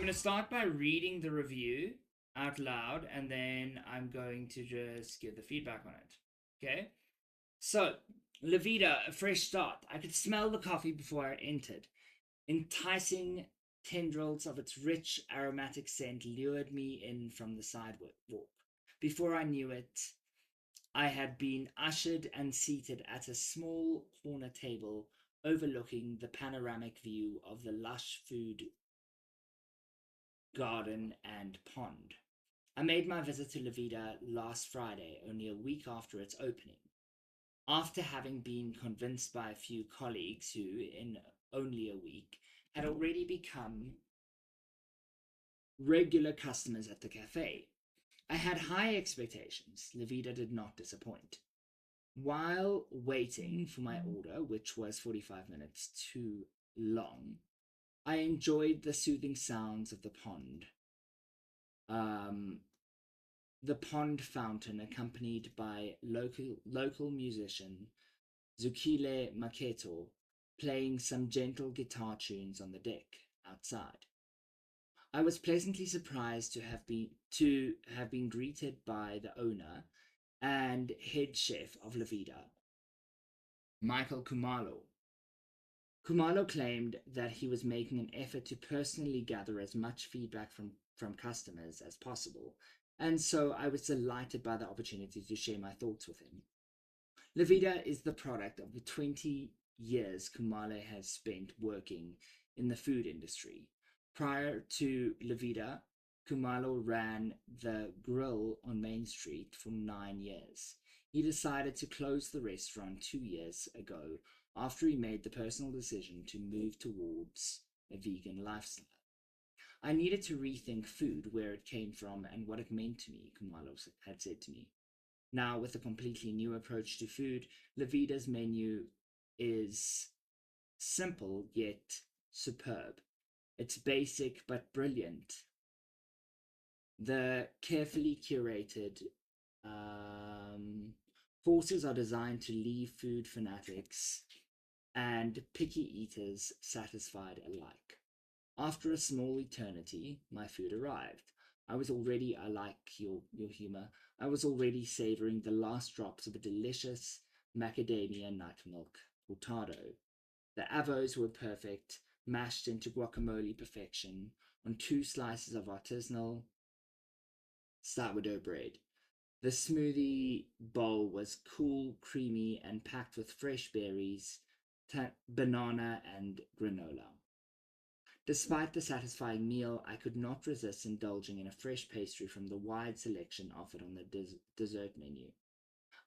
going to start by reading the review out loud, and then I'm going to just give the feedback on it. Okay? So, Levita, a fresh start. I could smell the coffee before I entered. Enticing tendrils of its rich aromatic scent lured me in from the sidewalk. Before I knew it, I had been ushered and seated at a small corner table overlooking the panoramic view of the lush food garden and pond. I made my visit to Levita last Friday, only a week after its opening. After having been convinced by a few colleagues who, in only a week, had already become regular customers at the cafe. I had high expectations. Levita did not disappoint. While waiting for my order, which was 45 minutes too long, I enjoyed the soothing sounds of um, the pond fountain, accompanied by local musician Zukile Maketo, playing some gentle guitar tunes on the deck outside. I was pleasantly surprised to have been greeted by the owner and head chef of Levita, Michael Kumalo. Kumalo claimed that he was making an effort to personally gather as much feedback from customers as possible, and so I was delighted by the opportunity to share my thoughts with him. Levita is the product of the 20 years Kumalo has spent working in the food industry. Prior to Levita, Kumalo ran the grill on Main Street for 9 years. He decided to close the restaurant 2 years ago after he made the personal decision to move towards a vegan lifestyle. I needed to rethink food, where it came from, and what it meant to me, Kumalo had said to me. Now, with a completely new approach to food, Levita's menu is simple yet superb. It's basic but brilliant. The carefully curated courses are designed to leave food fanatics and picky eaters satisfied alike. After a small eternity, my food arrived. I like your humor. I was already savoring the last drops of a delicious macadamia nut milk cortado. The avos were perfect, mashed into guacamole perfection on 2 slices of artisanal sourdough bread. The smoothie bowl was cool, creamy, and packed with fresh berries, banana, and granola. Despite the satisfying meal, I could not resist indulging in a fresh pastry from the wide selection offered on the dessert menu.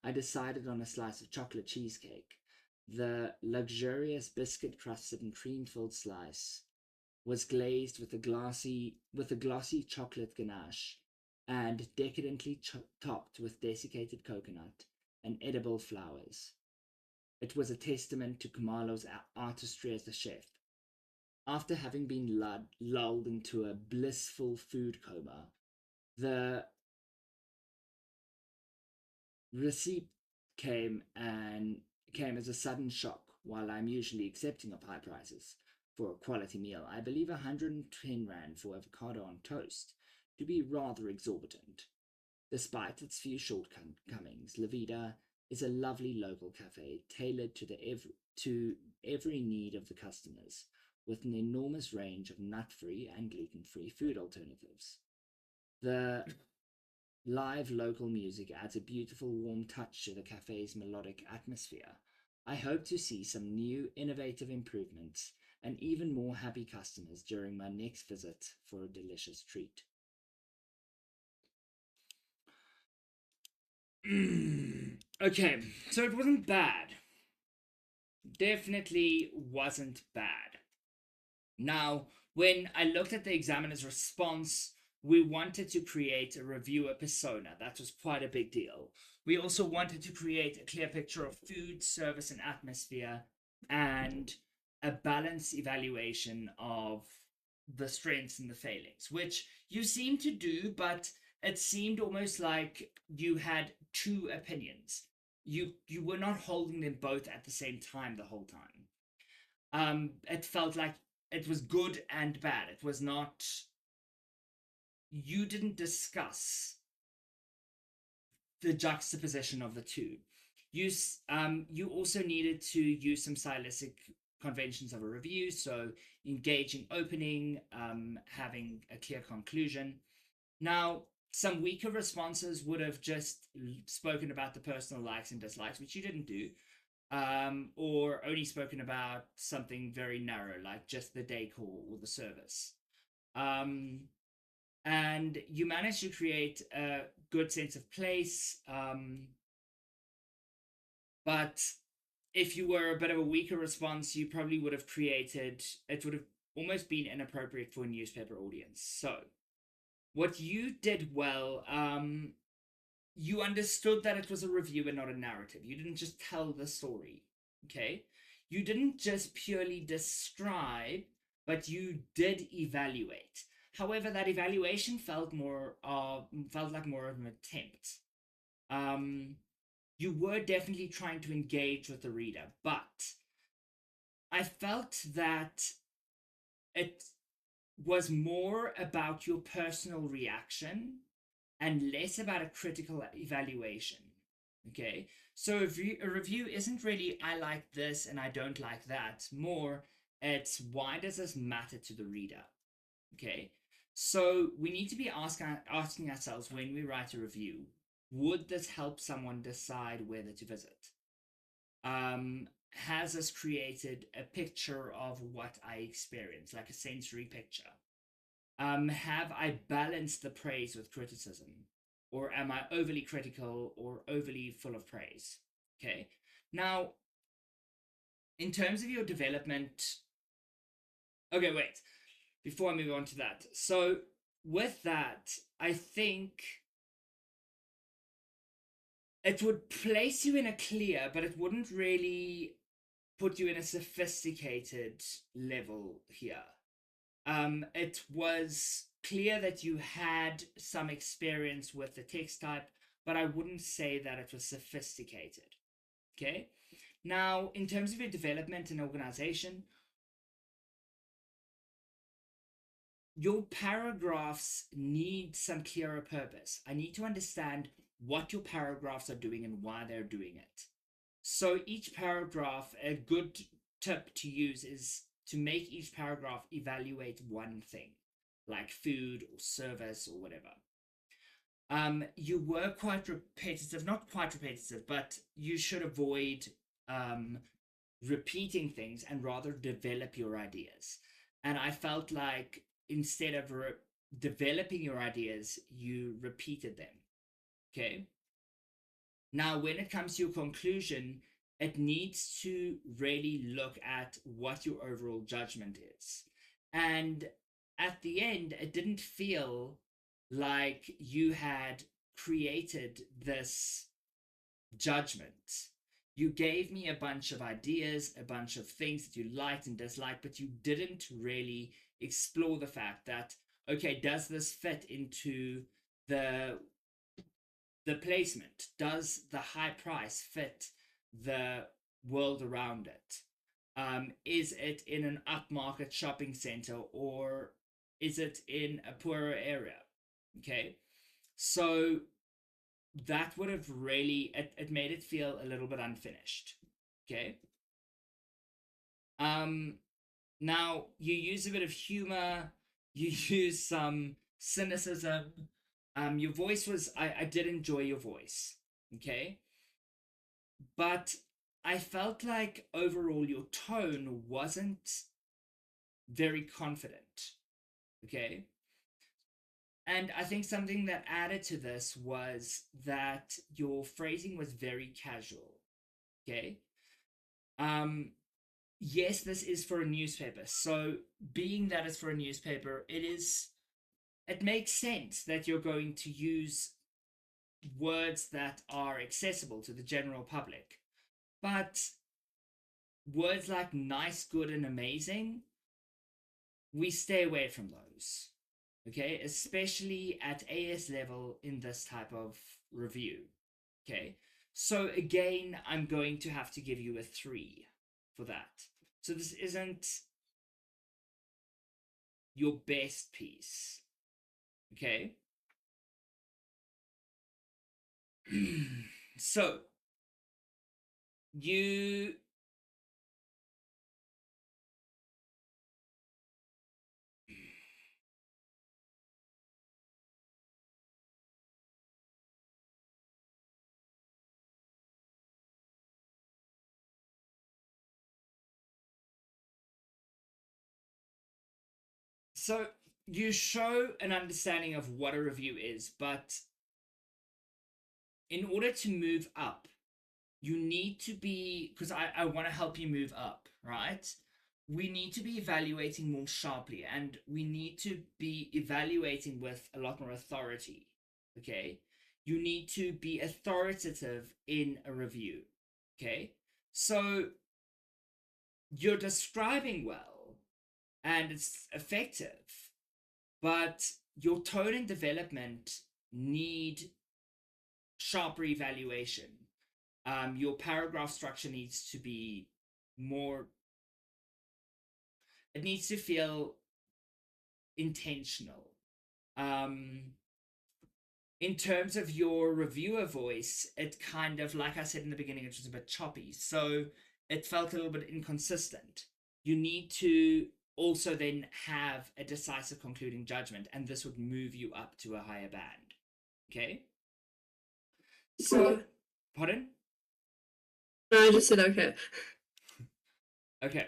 I decided on a slice of chocolate cheesecake. The luxurious biscuit crusted and cream filled slice was glazed with a glossy chocolate ganache and decadently topped with desiccated coconut and edible flowers. It was a testament to Kumalo's artistry as a chef. After having been lulled into a blissful food coma, the receipt came as a sudden shock. While I'm usually accepting of high prices for a quality meal, I believe 110 rand for avocado on toast to be rather exorbitant. Despite its few shortcomings, Levita is a lovely local cafe tailored to every need of the customers, with an enormous range of nut-free and gluten-free food alternatives. The live local music adds a beautiful warm touch to the cafe's melodic atmosphere. I hope to see some new innovative improvements and even more happy customers during my next visit for a delicious treat. Okay, so it wasn't bad. Definitely wasn't bad. Now, when I looked at the examiner's response, we wanted to create a reviewer persona. That was quite a big deal. We also wanted to create a clear picture of food, service, and atmosphere, and a balanced evaluation of the strengths and the failings, which you seem to do, but it seemed almost like you had two opinions. You were not holding them both at the same time the whole time. It felt like it was good and bad. It was not you didn't discuss the juxtaposition of the two. You also needed to use some stylistic conventions of a review, so engaging opening, having a clear conclusion. Now, some weaker responses would have just spoken about the personal likes and dislikes, which you didn't do, or only spoken about something very narrow, like just the decor or the service. Um, and you managed to create a good sense of place. But if you were a bit of a weaker response, you probably would have created it would have almost been inappropriate for a newspaper audience. So, what you did well, you understood that it was a review and not a narrative. You didn't just tell the story, okay? You didn't just purely describe, but you did evaluate. However, that evaluation felt like more of an attempt. Um, you were definitely trying to engage with the reader, but I felt that it was more about your personal reaction and less about a critical evaluation. Okay, so a review isn't really I like this and I don't like that. More, it's why does this matter to the reader? Okay, so we need to be asking ourselves when we write a review, would this help someone decide whether to visit? Has this created a picture of what I experience, like a sensory picture? Have I balanced the praise with criticism? Or am I overly critical or overly full of praise? Okay. Now, in terms of your development, okay, wait, before I move on to that. So, with that, I think it would place you in a clear, but it wouldn't really put you in a sophisticated level here. It was clear that you had some experience with the text type, but I wouldn't say that it was sophisticated. Okay. Now, in terms of your development and organization, your paragraphs need some clearer purpose. I need to understand what your paragraphs are doing and why they're doing it. So each paragraph, a good tip to use is to make each paragraph evaluate one thing, like food or service or whatever. You were quite repetitive, not quite repetitive, but you should avoid um, repeating things and rather develop your ideas. And I felt like instead of developing your ideas, you repeated them. Okay. Now, when it comes to your conclusion, it needs to really look at what your overall judgment is. And at the end, it didn't feel like you had created this judgment. You gave me a bunch of ideas, a bunch of things that you liked and disliked, but you didn't really explore the fact that, okay, does this fit into the the placement? Does the high price fit the world around it? Is it in an upmarket shopping center or is it in a poorer area? Okay, so that would have really it made it feel a little bit unfinished. Okay. Um, Now you use a bit of humor, you use some cynicism. Your voice was I did enjoy your voice. Okay. But I felt like overall your tone wasn't very confident. Okay. And I think something that added to this was that your phrasing was very casual. Okay. Um, yes, this is for a newspaper. So, being that it's for a newspaper, it makes sense that you're going to use words that are accessible to the general public. But words like nice, good, and amazing, we stay away from those. Okay, especially at AS level in this type of review. Okay, so again, I'm going to have to give you a 3 for that. So this isn't your best piece. Okay. So you so you show an understanding of what a review is, but in order to move up, you need to be, because I want to help you move up, right? We need to be evaluating more sharply, and we need to be evaluating with a lot more authority. Okay, you need to be authoritative in a review. Okay, so you're describing well and it's effective, but your tone and development need sharper evaluation. Your paragraph structure needs to be more, it needs to feel intentional. Um, in terms of your reviewer voice, it kind of, like I said in the beginning, it was a bit choppy. So it felt a little bit inconsistent. You need to also then have a decisive concluding judgment, and this would move you up to a higher band. Okay? So, Cool. pardon? No, I just said okay. Okay.